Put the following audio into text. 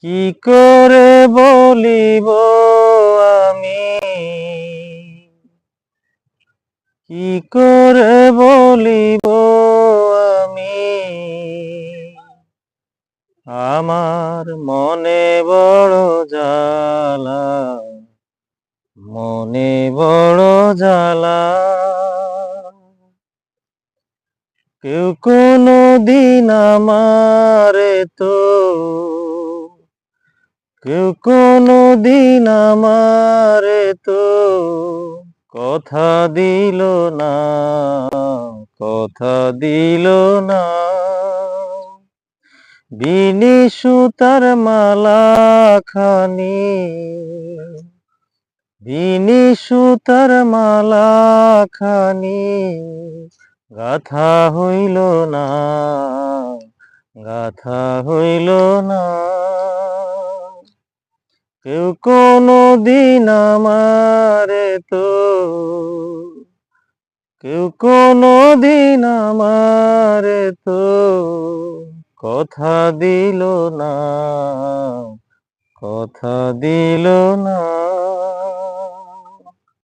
কি করে বলিব আমি, কি করে বলিব আমি, আমার মনে বড় জ্বালা, মনে বড় জ্বালা। কেউ কোনো দিন আমারে তো, কেউ কোনো দিন আমারে তো কথা দিল না, কথা দিল না। বিনি সুতার মালা খানি, বিনি সুতার মালা খানি গাথা হইল না, গাথা হইল না। কেউ কোনো দিন আমারে তো, কেউ কোনো দিন আমারে তো কথা দিল না, কথা দিল না।